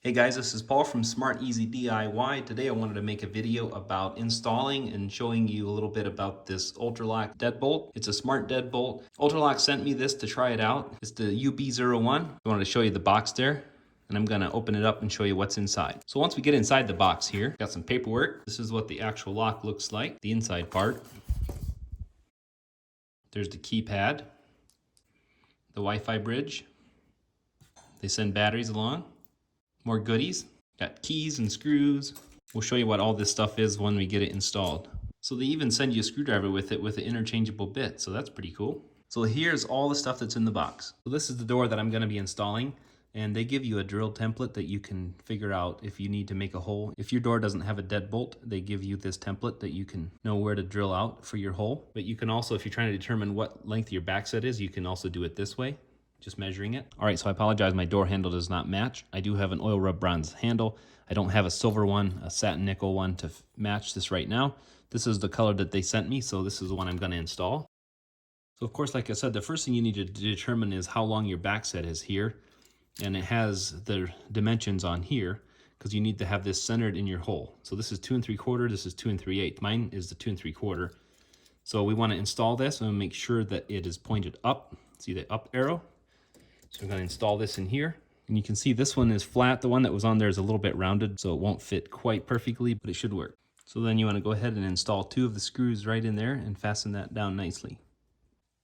Hey guys, this is Paul from Smart Easy DIY. Today I wanted to make a video about installing and showing you a little bit about this Ultraloq deadbolt. It's a smart deadbolt. Ultraloq sent me this to try it out. It's the UB01. I wanted to show you the box there, and I'm gonna open it up and show you what's inside. So once we get inside the box here, got some paperwork. This is what the actual lock looks like, the inside part. There's the keypad, the Wi-Fi bridge. They send batteries along. More goodies, got keys and screws. We'll show you what all this stuff is when we get it installed. So they even send you a screwdriver with it with an interchangeable bit, so that's pretty cool. So here's all the stuff that's in the box. So this is the door that I'm gonna be installing, and they give you a drill template that you can figure out if you need to make a hole. If your door doesn't have a deadbolt, they give you this template that you can know where to drill out for your hole. But you can also, if you're trying to determine what length your backset is, you can also do it this way. Just measuring it. All right, so I apologize, my door handle does not match. I do have an oil rub bronze handle. I don't have a silver one, a satin nickel one to match this right now. This is the color that they sent me, so this is the one I'm gonna install. So of course, like I said, the first thing you need to determine is how long your backset is here. And it has the dimensions on here because you need to have this centered in your hole. So this is 2 3/4, this is 2 3/8. Mine is the 2 3/4. So we wanna install this and make sure that it is pointed up. See the up arrow? So I'm going to install this in here, and you can see this one is flat. The one that was on there is a little bit rounded, so it won't fit quite perfectly, but it should work. So then you want to go ahead and install 2 of the screws right in there and fasten that down nicely.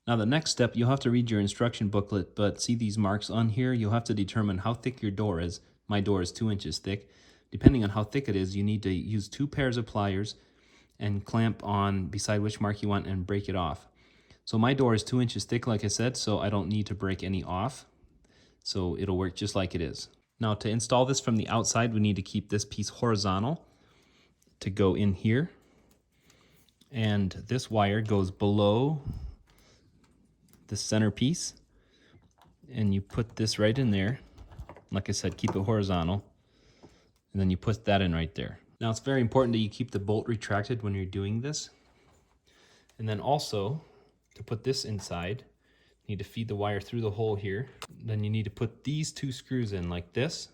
Now the next step, you'll have to read your instruction booklet, but see these marks on here? You'll have to determine how thick your door is. My door is 2 inches thick. Depending on how thick it is, you need to use 2 pairs of pliers and clamp on beside which mark you want and break it off. So my door is 2 inches thick, like I said, so I don't need to break any off. So it'll work just like it is. Now to install this from the outside, we need to keep this piece horizontal to go in here. And this wire goes below the center piece. And you put this right in there. Like I said, keep it horizontal. And then you put that in right there. Now it's very important that you keep the bolt retracted when you're doing this. And then also, to put this inside, you need to feed the wire through the hole here. Then you need to put these 2 screws in like this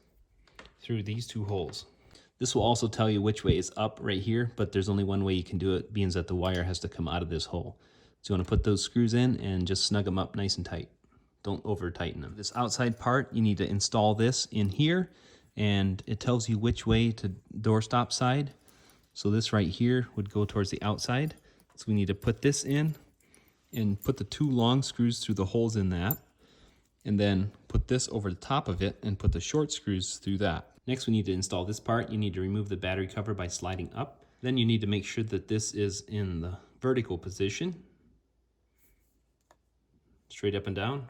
through these 2 holes. This will also tell you which way is up right here, but there's only one way you can do it, being that the wire has to come out of this hole. So you want to put those screws in and just snug them up nice and tight. Don't over tighten them. This outside part, you need to install this in here, and it tells you which way to doorstop side. So this right here would go towards the outside. So we need to put this in and put the 2 long screws through the holes in that, and then put this over the top of it and put the short screws through that. Next, we need to install this part. You need to remove the battery cover by sliding up. Then you need to make sure that this is in the vertical position, straight up and down.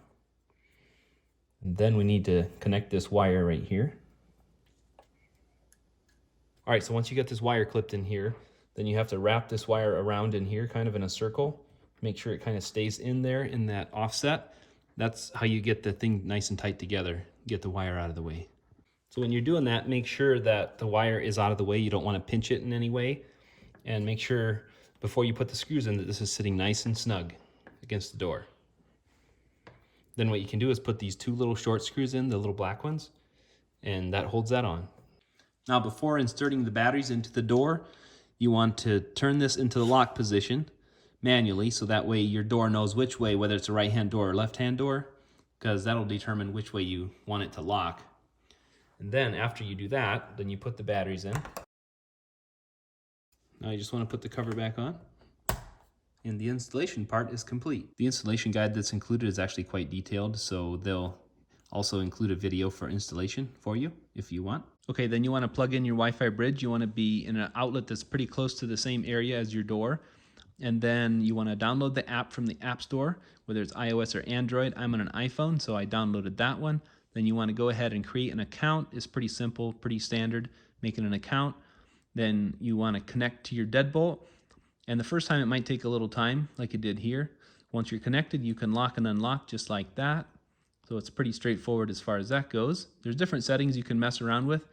And then we need to connect this wire right here. All right, so once you get this wire clipped in here, then you have to wrap this wire around in here, kind of in a circle. Make sure it kind of stays in there in that offset. That's how you get the thing nice and tight together, get the wire out of the way. So when you're doing that, make sure that the wire is out of the way. You don't want to pinch it in any way. And make sure before you put the screws in that this is sitting nice and snug against the door. Then what you can do is put these 2 little short screws in, the little black ones, and that holds that on. Now before inserting the batteries into the door, you want to turn this into the lock position manually, so that way your door knows which way, whether it's a right-hand door or left-hand door, because that'll determine which way you want it to lock. And then after you do that, then you put the batteries in. Now you just want to put the cover back on, and the installation part is complete. The installation guide that's included is actually quite detailed, so they'll also include a video for installation for you if you want. Okay, then you want to plug in your Wi-Fi bridge. You want to be in an outlet that's pretty close to the same area as your door. And then you want to download the app from the App Store, whether it's iOS or Android. I'm on an iPhone, so I downloaded that one. Then you want to go ahead and create an account. It's pretty simple, pretty standard, making an account. Then you want to connect to your deadbolt. And the first time it might take a little time, like it did here. Once you're connected, you can lock and unlock just like that. So it's pretty straightforward as far as that goes. There's different settings you can mess around with.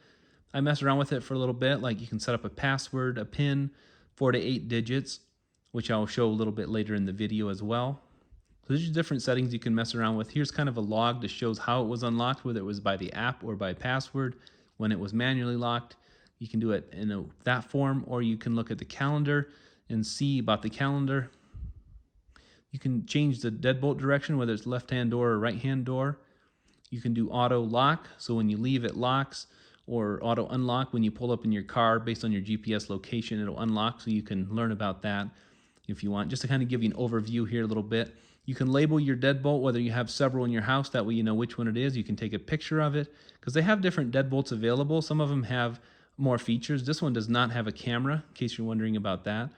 I messed around with it for a little bit, like you can set up a password, a PIN, 4 to 8 digits. Which I'll show a little bit later in the video as well. So there's different settings you can mess around with. Here's kind of a log that shows how it was unlocked, whether it was by the app or by password. when it was manually locked. You can do it in that form, or you can look at the calendar and see about the calendar. You can change the deadbolt direction, whether it's left-hand door or right-hand door. You can do auto lock, so when you leave it locks, or auto unlock when you pull up in your car based on your GPS location, it'll unlock, so you can learn about that if you want. Just to kind of give you an overview here a little bit. You can label your deadbolt, whether you have several in your house, that way you know which one it is. You can take a picture of it, because they have different deadbolts available. Some of them have more features. This one does not have a camera, in case you're wondering about that.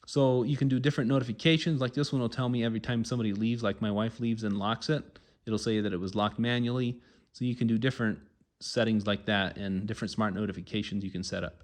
So you can do different notifications, like this one will tell me every time somebody leaves, like my wife leaves and locks it. It'll say that it was locked manually. So you can do different settings like that and different smart notifications you can set up.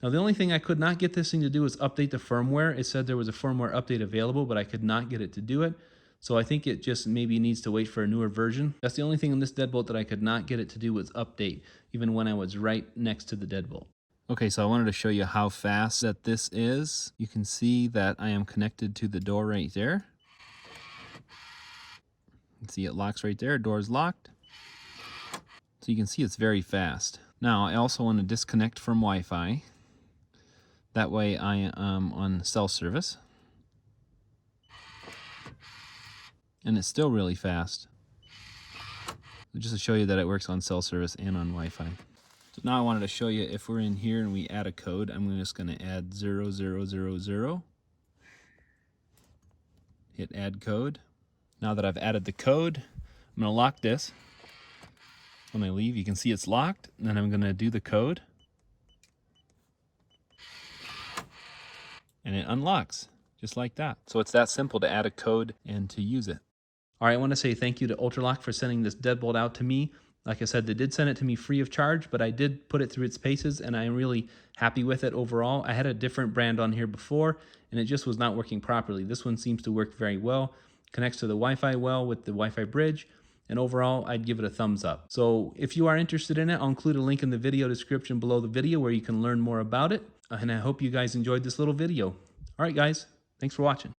Now, the only thing I could not get this thing to do is update the firmware. It said there was a firmware update available, but I could not get it to do it. So I think it just maybe needs to wait for a newer version. That's the only thing in this deadbolt that I could not get it to do was update, even when I was right next to the deadbolt. Okay, so I wanted to show you how fast that this is. You can see that I am connected to the door right there. You can see it locks right there, door's locked. So you can see it's very fast. Now, I also want to disconnect from Wi-Fi. That way I am on cell service. And it's still really fast. Just to show you that it works on cell service and on Wi-Fi. So now I wanted to show you if we're in here and we add a code, I'm just going to add 0000. Hit add code. Now that I've added the code, I'm going to lock this. When I leave, you can see it's locked. And then I'm going to do the code. And it unlocks, just like that. So it's that simple to add a code and to use it. All right, I want to say thank you to Ultraloq for sending this deadbolt out to me. Like I said, they did send it to me free of charge, but I did put it through its paces, and I'm really happy with it overall. I had a different brand on here before, and it just was not working properly. This one seems to work very well, connects to the Wi-Fi well with the Wi-Fi bridge, and overall, I'd give it a thumbs up. So if you are interested in it, I'll include a link in the video description below the video where you can learn more about it, and I hope you guys enjoyed this little video. All right, guys, thanks for watching.